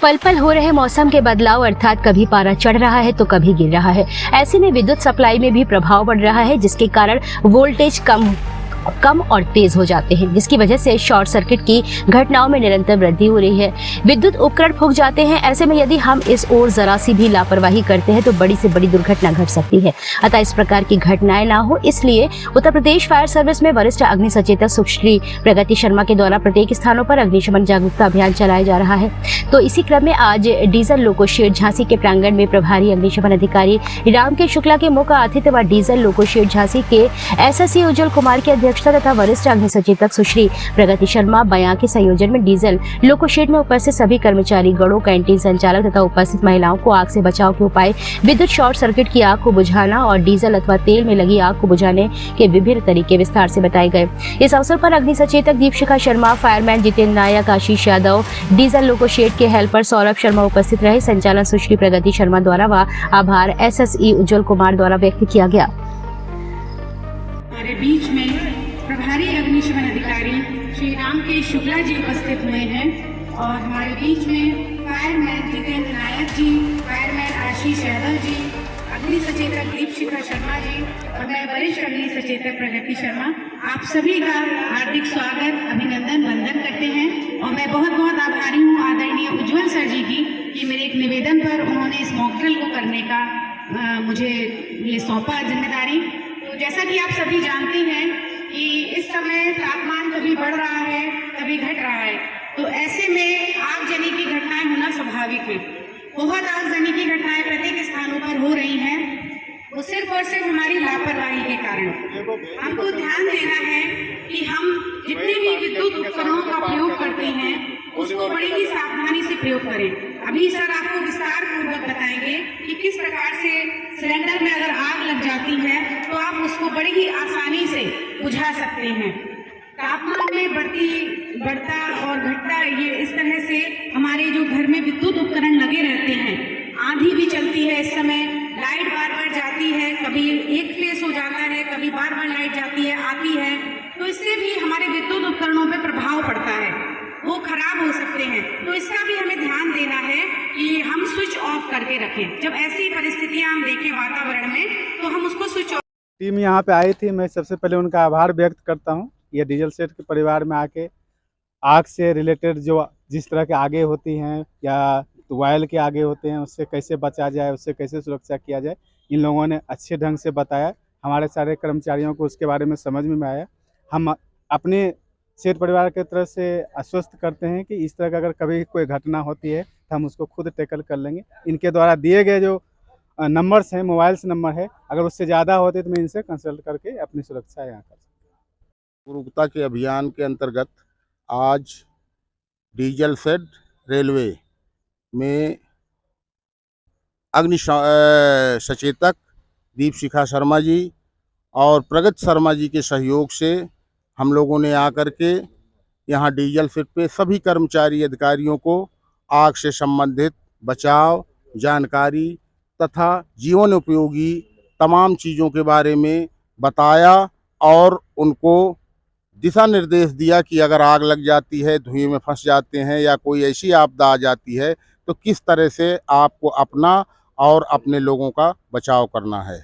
पल पल हो रहे मौसम के बदलाव अर्थात कभी पारा चढ़ रहा है तो कभी गिर रहा है। ऐसे में विद्युत सप्लाई में भी प्रभाव पड़ रहा है, जिसके कारण वोल्टेज कम और तेज हो जाते हैं, जिसकी वजह से शॉर्ट सर्किट की घटनाओं में निरंतर वृद्धि हो रही है। विद्युत उपकरण फूंक जाते हैं। ऐसे में यदि हम इस ओर जरा सी भी लापरवाही करते हैं तो बड़ी से बड़ी दुर्घटना घट सकती है। अतः इस प्रकार की घटनाएं ना हो, इसलिए उत्तर प्रदेश फायर सर्विस में वरिष्ठ अग्नि सचेतक सुश्री प्रगति शर्मा के द्वारा प्रत्येक स्थानों पर अग्निशमन जागरूकता अभियान चलाया जा रहा है। तो इसी क्रम में आज डीजल लोको शेड झांसी के प्रांगण में प्रभारी अग्निशमन अधिकारी रामकेश शुक्ला के मुख्य आतिथ्य व डीजल लोको शेड झांसी के एसएससी उज्जवल कुमार की अध्यक्षता तथा वरिष्ठ अग्नि सचेतक सुश्री प्रगति शर्मा बयां के संयोजन में डीजल लोको शेड में उपस्थित सभी कर्मचारी गणों, कैंटीन संचालक तथा उपस्थित महिलाओं को आग से बचाव के उपाय, विद्युत शॉर्ट सर्किट की आग को बुझाना और डीजल अथवा तेल में लगी आग को बुझाने के विभिन्न तरीके विस्तार से बताए गए। इस अवसर पर अग्नि सचेतक दीपशिखा शर्मा, फायरमैन जितेंद्र नायक, आशीष यादव, डीजल लोको शेड के हेल्पर सौरभ शर्मा उपस्थित रहे। संचालन सुश्री प्रगति शर्मा द्वारा व आभार एसएसई उज्जवल कुमार द्वारा व्यक्त किया गया। हमारे बीच में प्रभारी अग्निशमन अधिकारी श्री रामकेश शुक्ला जी उपस्थित हुए हैं और हमारे बीच में फायरमैन जितेंद्र नायक जी, फायरमैन आशीष यादव जी, अग्नि सचेतक दीपशिखा शर्मा जी और मैं वरिष्ठ अग्नि सचेतक प्रगति शर्मा, आप सभी का हार्दिक स्वागत, अभिनंदन, वंदन करते हैं। और मैं बहुत बहुत आभारी हूँ आदरणीय उज्जवल सर जी की कि मेरे एक निवेदन पर उन्होंने इस मॉकड्रिल को करने का मुझे ये सौंपा जिम्मेदारी। तो जैसा कि आप सभी जानते हैं कि इस समय तापमान कभी बढ़ रहा है, कभी घट रहा है, तो ऐसे में आगजनी की घटनाएं होना स्वाभाविक है। बहुत आगजनी की घटनाएं प्रत्येक स्थानों पर हो रही हैं, वो सिर्फ और सिर्फ हमारी लापरवाही के कारण। हमको ध्यान देना है कि हम जितने भी विद्युत उपकरणों का प्रयोग करते हैं उसको बड़ी ही सावधानी से प्रयोग करें। अभी सर आपको विस्तार पूर्वक बताएंगे कि किस प्रकार से सिलेंडर में अगर आग लग जाती है तो आप उसको बड़ी ही आसानी से बुझा सकते हैं। तापमान में बढ़ता और घटता, ये इस तरह से हमारे जो घर में विद्युत उपकरण लगे रहते हैं, आंधी भी चलती है, इस समय लाइट बार बार जाती है, कभी एक फेस हो जाता है, कभी बार बार लाइट जाती है, आती है, तो इससे भी हमारे विद्युत उपकरणों पर प्रभाव पड़ता है, वो खराब हो सकते हैं। तो इसका भी हमें ध्यान देना है कि हम स्विच ऑफ करके रखें। जब ऐसी परिस्थितियां हम देखें वातावरण में तो हम उसको स्विच ऑफ। टीम यहाँ पे आई थी, मैं सबसे पहले उनका आभार व्यक्त करता हूँ। ये डीजल सेट के परिवार में आके आग से रिलेटेड जो जिस तरह के आगे होती हैं या वायल के आगे होते हैं, उससे कैसे बचा जाए, उससे कैसे सुरक्षा किया जाए, इन लोगों ने अच्छे ढंग से बताया। हमारे सारे कर्मचारियों को उसके बारे में समझ में आया। हम अपने सेठ परिवार की तरफ से आश्वस्त करते हैं कि इस तरह का अगर कभी कोई घटना होती है तो हम उसको खुद टैकल कर लेंगे। इनके द्वारा दिए गए जो नंबर्स हैं, मोबाइल से नंबर है, अगर उससे ज़्यादा होते तो मैं इनसे कंसल्ट करके अपनी सुरक्षा यहाँ कर सकता। जागरूकता के अभियान के अंतर्गत आज डीजल शेड रेलवे में अग्नि सचेतक दीपशिखा शर्मा जी और प्रगति शर्मा जी के सहयोग से हम लोगों ने आकर के यहाँ डीजल शेड पे सभी कर्मचारी अधिकारियों को आग से संबंधित बचाव जानकारी तथा जीवन उपयोगी तमाम चीज़ों के बारे में बताया और उनको दिशा निर्देश दिया कि अगर आग लग जाती है, धुएं में फंस जाते हैं या कोई ऐसी आपदा आ जाती है तो किस तरह से आपको अपना और अपने लोगों का बचाव करना है।